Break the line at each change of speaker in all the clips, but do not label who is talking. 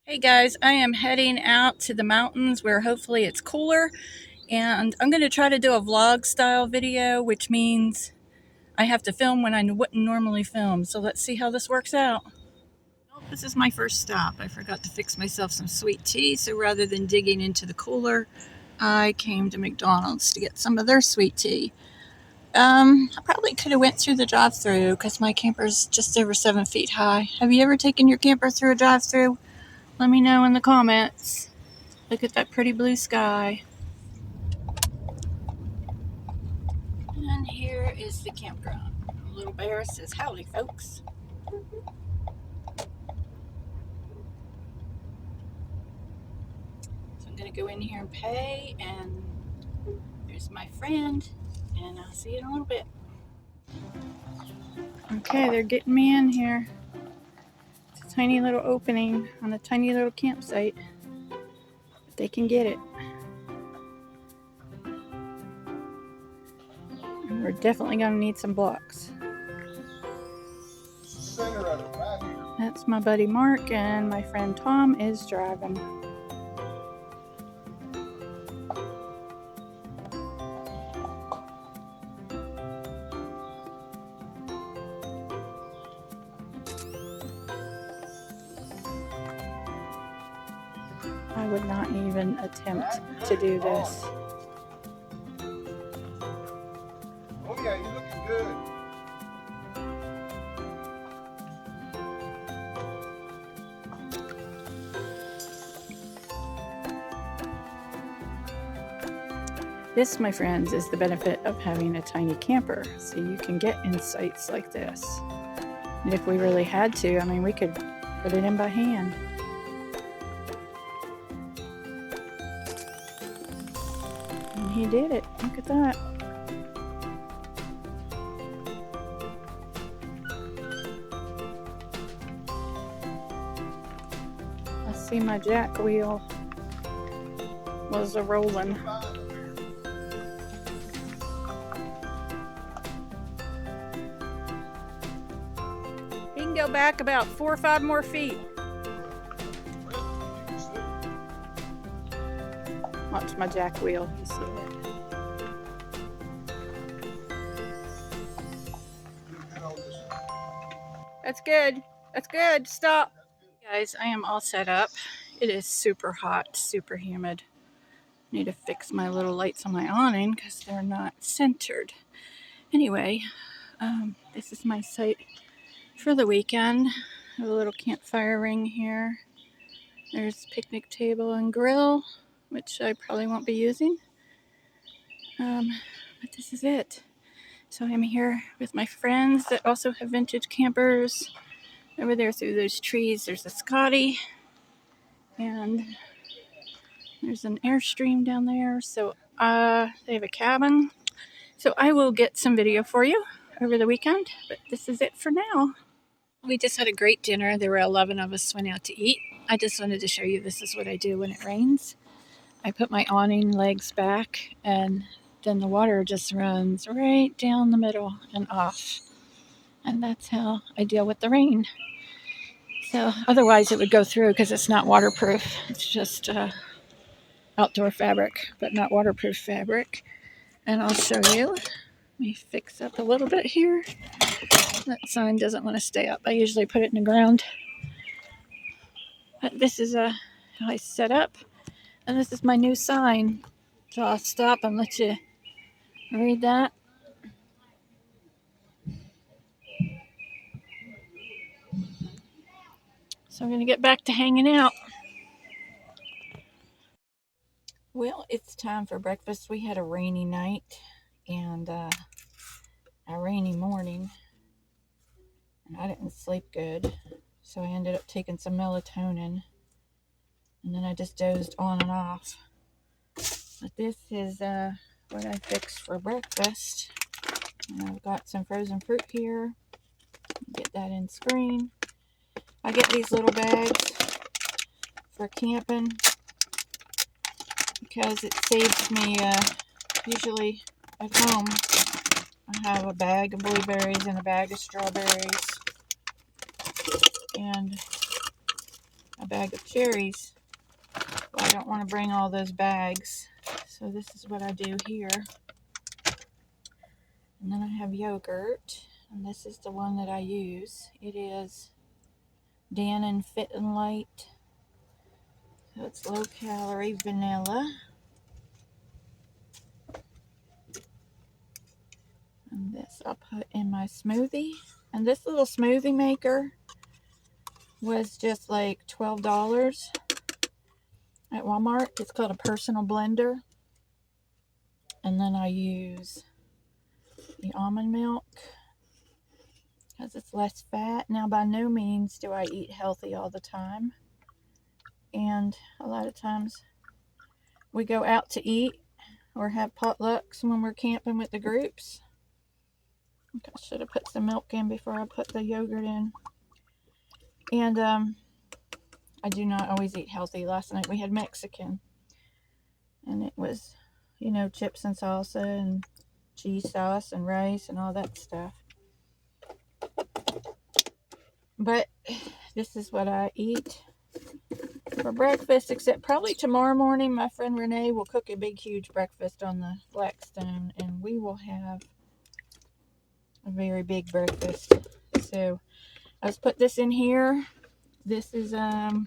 Hey guys, I am heading out to the mountains where hopefully it's cooler, and I'm going to try to do a vlog style video, which means I have to film when I wouldn't normally film. So let's see how this works out. Well, this is my first stop. I forgot to fix myself some sweet tea, so rather than digging into the cooler, I came to McDonald's to get some of their sweet tea. I probably could have went through the drive-thru because my camper's just over 7 feet high. Have you ever taken your camper through a drive-thru? Let me know in the comments. Look at that pretty blue sky. And here is the campground. Little bear says, howdy folks. So I'm going to go in here and pay, and there's my friend, and I'll see you in a little bit. Okay, they're getting me in here. It's a tiny little opening on a tiny little campsite, but they can get it. And we're definitely going to need some blocks. That's my buddy Mark, and my friend Tom is driving. I would not even attempt to do this.
Oh yeah, you're looking good.
This, my friends, is the benefit of having a tiny camper. So you can get in sites like this. And if we really had to, I mean, we could put it in by hand. And he did it. Look at that. I see my jack wheel was a rolling. He can go back about 4 or 5 more feet. Watch my jack wheel, you see it. That's good. That's good. Stop. Guys, I am all set up. It is super hot, super humid. Need to fix my little lights on my awning because they're not centered. Anyway, this is my site for the weekend. A little campfire ring here. There's picnic table and grill, which I probably won't be using. But this is it. So I'm here with my friends that also have vintage campers. Over there through those trees, there's a Scotty. And there's an Airstream down there. So they have a cabin. So I will get some video for you over the weekend. But this is it for now. We just had a great dinner. There were 11 of us went out to eat. I just wanted to show you this is what I do when it rains. I put my awning legs back, and then the water just runs right down the middle and off. And that's how I deal with the rain. So otherwise it would go through because it's not waterproof. It's just outdoor fabric, but not waterproof fabric. And I'll show you. Let me fix up a little bit here. That sign doesn't want to stay up. I usually put it in the ground. But this is how I set up. And this is my new sign. So I'll stop and let you read that. So I'm going to get back to hanging out. Well, it's time for breakfast. We had a rainy night and a rainy morning. And I didn't sleep good. So I ended up taking some melatonin. And then I just dozed on and off. But this is what I fixed for breakfast. And I've got some frozen fruit here. Get that in screen. I get these little bags for camping because it saves me, usually at home I have a bag of blueberries and a bag of strawberries and a bag of cherries. Well, I don't want to bring all those bags. So this is what I do here. And then I have yogurt. And this is the one that I use. It is Dannon Fit and Light. So it's low calorie vanilla. And this I'll put in my smoothie. And this little smoothie maker was just like $12 at Walmart. It's called a personal blender. And then I use the almond milk because it's less fat. Now, by no means do I eat healthy all the time. And a lot of times we go out to eat or have potlucks when we're camping with the groups. I should have put some milk in before I put the yogurt in. And I do not always eat healthy. Last night we had Mexican. And it was, you know, chips and salsa and cheese sauce and rice and all that stuff. But this is what I eat for breakfast, except probably tomorrow morning my friend Renee will cook a big, huge breakfast on the Blackstone, and we will have a very big breakfast. So let's put this in here. This is that's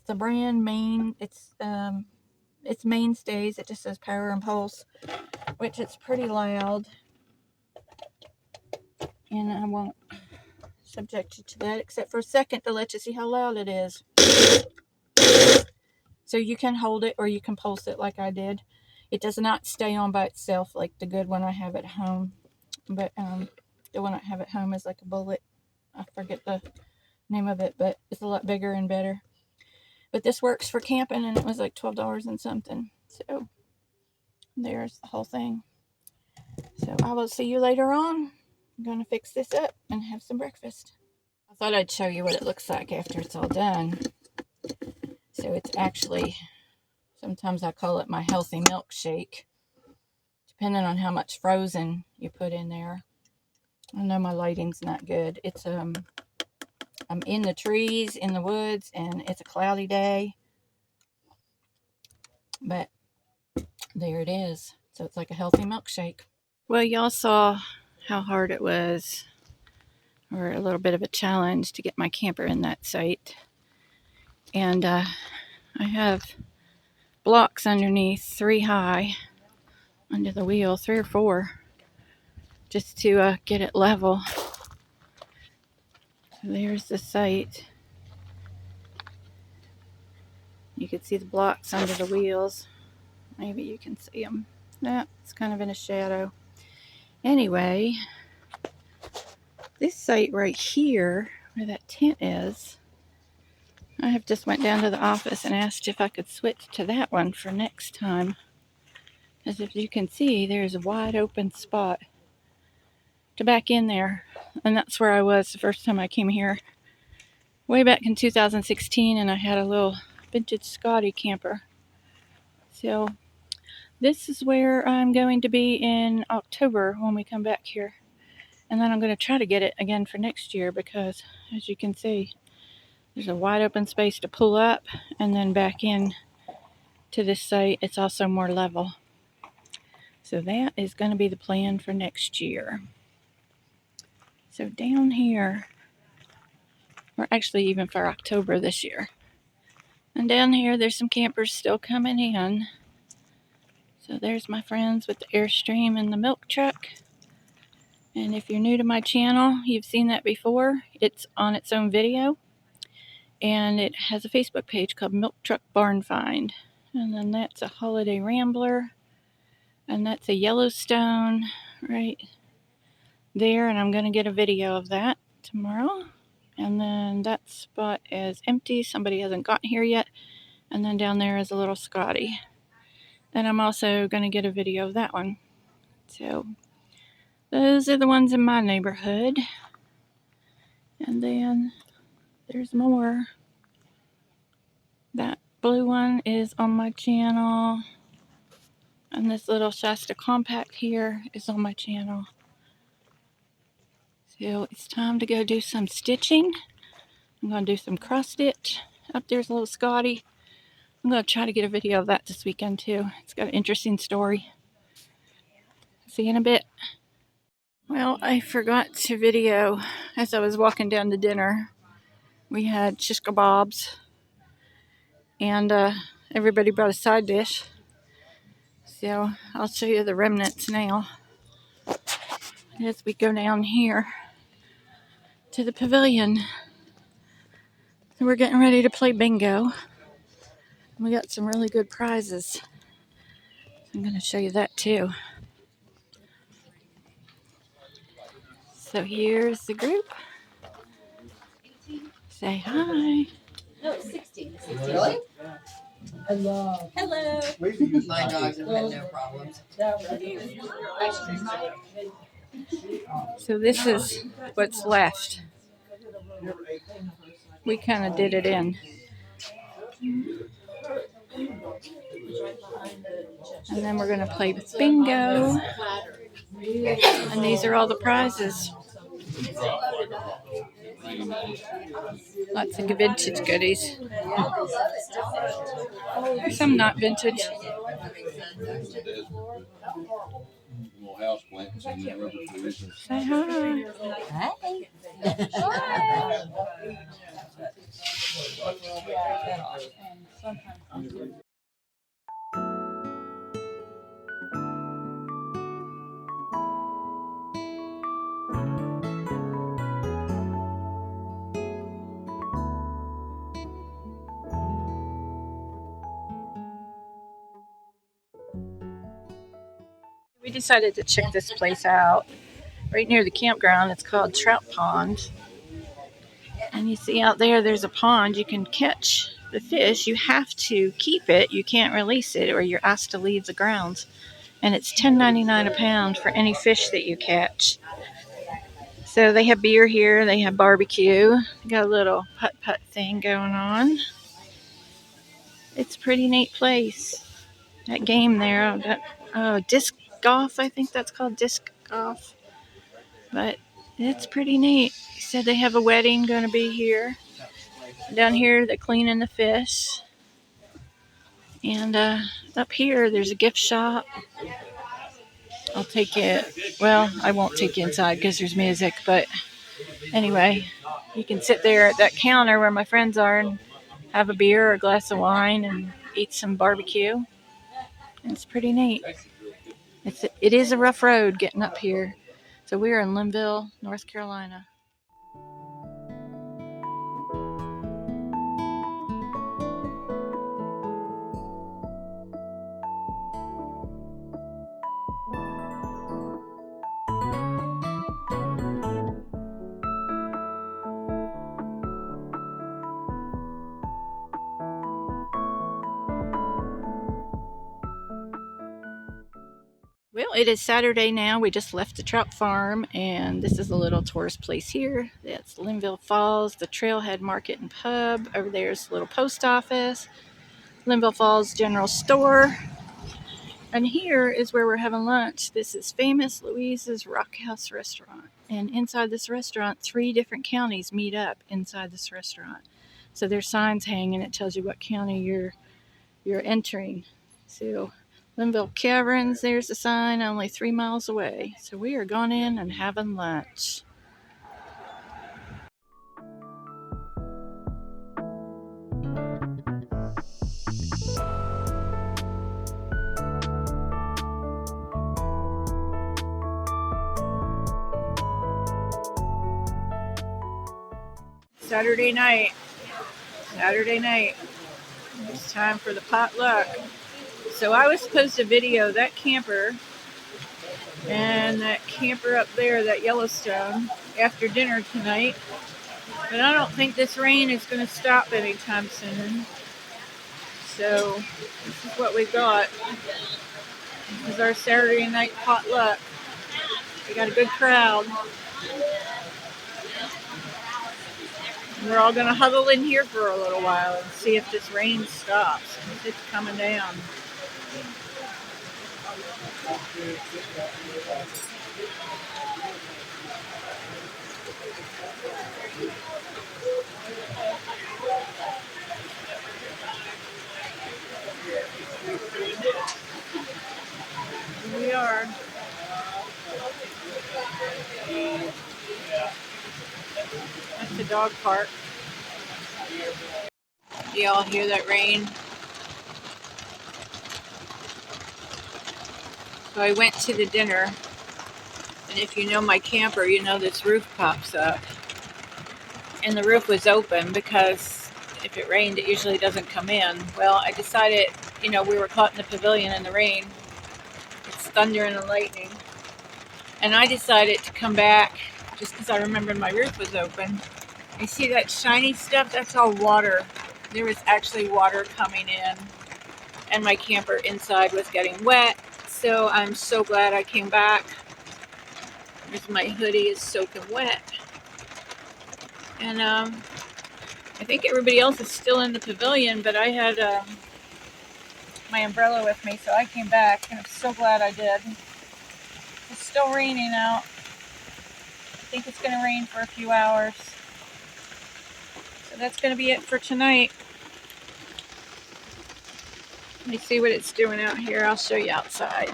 the brand Main. It's Mainstays. It just says Power and Pulse, which it's pretty loud, and I won't subject you to that except for a second to let you see how loud it is. So you can hold it or you can pulse it like I did. It does not stay on by itself like the good one I have at home. But the one I have at home is like a bullet. I forget the name of it, but it's a lot bigger and better. But this works for camping, and it was like $12 and something. So there's the whole thing. So I will see you later on. I'm going to fix this up and have some breakfast. I thought I'd show you what it looks like after it's all done. So it's actually, sometimes I call it my healthy milkshake, depending on how much frozen you put in there. I know my lighting's not good. It's I'm in the trees, in the woods, and it's a cloudy day. But there it is. So it's like a healthy milkshake. Well, y'all saw how hard it was, or a little bit of a challenge to get my camper in that site. And I have blocks underneath, 3 high, under the wheel, 3 or 4, just to get it level. So there's the site. You can see the blocks under the wheels. Maybe you can see them. No, it's kind of in a shadow. Anyway, this site right here, where that tent is, I have just went down to the office and asked if I could switch to that one for next time. As if you can see, there's a wide open spot to back in there. And that's where I was the first time I came here, way back in 2016, and I had a little vintage Scotty camper. So this is where I'm going to be in October when we come back here. And then I'm going to try to get it again for next year because, as you can see, there's a wide open space to pull up, and then back in to this site, it's also more level. So that is going to be the plan for next year. So down here, or actually even for October this year. And down here, there's some campers still coming in. So there's my friends with the Airstream and the milk truck. And if you're new to my channel, you've seen that before. It's on its own video. And it has a Facebook page called Milk Truck Barn Find. And then that's a Holiday Rambler. And that's a Yellowstone right there. And I'm going to get a video of that tomorrow. And then that spot is empty. Somebody hasn't gotten here yet. And then down there is a little Scotty. And I'm also going to get a video of that one. So those are the ones in my neighborhood. And then there's more. That blue one is on my channel. And this little Shasta Compact here is on my channel. So it's time to go do some stitching. I'm going to do some cross stitch. Up there's a little Scotty. I'm going to try to get a video of that this weekend too. It's got an interesting story. See you in a bit. Well, I forgot to video as I was walking down to dinner. We had shish kebabs, and everybody brought a side dish. So I'll show you the remnants now as we go down here to the pavilion. So we're getting ready to play bingo. We got some really good prizes. I'm going to show you that too. So here's the group. Say hi.
No, it's 16. Really? Hello. Hello. My dogs have had no problems.
So this is what's left. We kind of did it in. And then we're going to play bingo. And these are all the prizes. Lots of vintage goodies. There's some not vintage. Say hi. We decided to check this place out. Right near the campground, it's called Trout Pond. And you see out there, there's a pond. You can catch the fish. You have to keep it. You can't release it or you're asked to leave the grounds. And it's $10.99 a pound for any fish that you catch. So they have beer here. They have barbecue. They got a little putt-putt thing going on. It's a pretty neat place. That game there, disc golf, I think that's called disc golf. But it's pretty neat. He said they have a wedding going to be here. Down here, they're cleaning the fish. And up here, there's a gift shop. I'll take it. Well, I won't take you inside because there's music. But anyway, you can sit there at that counter where my friends are and have a beer or a glass of wine and eat some barbecue. It's pretty neat. It is a rough road getting up here. So we're in Linville, North Carolina. Well, it is Saturday now. We just left the trout farm, and this is a little tourist place here. That's Linville Falls, the Trailhead Market and Pub. Over there's a little post office, Linville Falls General Store. And here is where we're having lunch. This is Famous Louise's Rock House Restaurant. And inside this restaurant, 3 different counties meet up inside this restaurant. So there's signs hanging. It tells you what county you're entering. So Linville Caverns, there's the sign, only 3 miles away. So we are going in and having lunch. Saturday night. It's time for the potluck. So I was supposed to video that camper and that camper up there, that Yellowstone, after dinner tonight. But I don't think this rain is going to stop anytime soon. So this is what we've got. This is our Saturday night potluck. We got a good crowd. We're all going to huddle in here for a little while and see if this rain stops. It's coming down. dog park. Do y'all hear that rain? So I went to the dinner, and if you know my camper, you know this roof pops up. And the roof was open because if it rained, it usually doesn't come in. Well, I decided, we were caught in the pavilion in the rain. It's thunder and lightning. And I decided to come back just because I remembered my roof was open. You see that shiny stuff? That's all water. There was actually water coming in, and my camper inside was getting wet. So I'm so glad I came back because my hoodie is soaking wet. And I think everybody else is still in the pavilion, but I had my umbrella with me, so I came back, and I'm so glad I did. It's still raining out. I think it's going to rain for a few hours. So that's going to be it for tonight. Let me see what it's doing out here. I'll show you outside.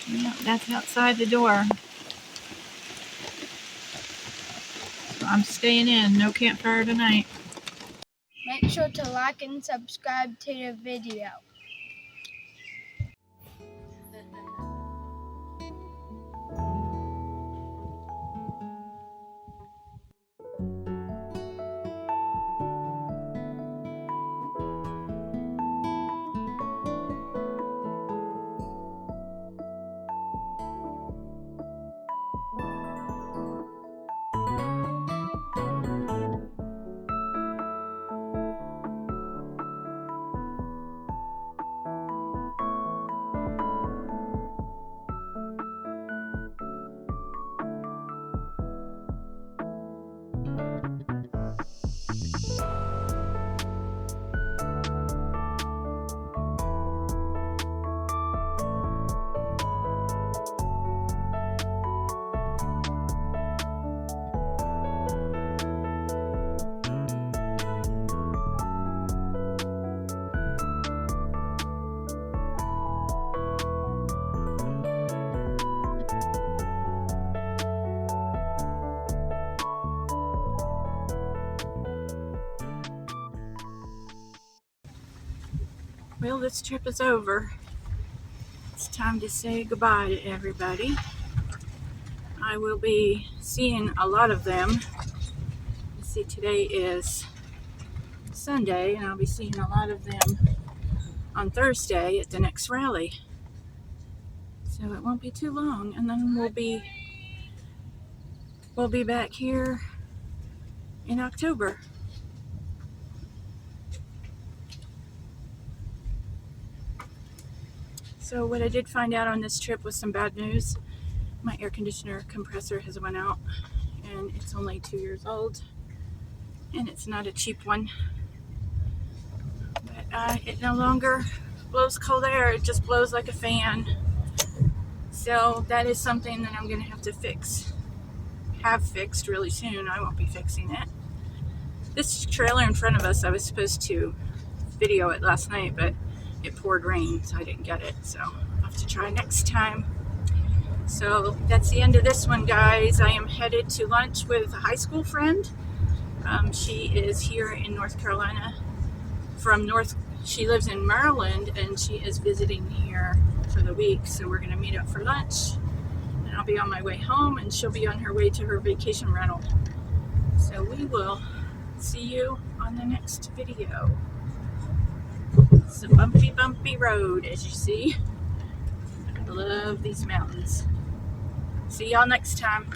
Yep, that's outside the door. So I'm staying in. No campfire tonight.
Make sure to like and subscribe to the video.
Well, this trip is over. It's time to say goodbye to everybody. I will be seeing a lot of them. You see, today is Sunday, and I'll be seeing a lot of them on Thursday at the next rally. So it won't be too long, and then we'll be back here in October. So what I did find out on this trip was some bad news. My air conditioner compressor has went out, and it's only 2 years old, and it's not a cheap one. But it no longer blows cold air, it just blows like a fan. So that is something that I'm going to have to have fixed really soon. I won't be fixing it. This trailer in front of us, I was supposed to video it last night, but it poured rain, so I didn't get it. So I'll have to try next time. So that's the end of this one, guys. I am headed to lunch with a high school friend. She is here in North Carolina. She lives in Maryland, and she is visiting here for the week. So we're going to meet up for lunch, and I'll be on my way home, and she'll be on her way to her vacation rental. So we will see you on the next video. It's a bumpy road, as you see. I love these mountains. See y'all next time.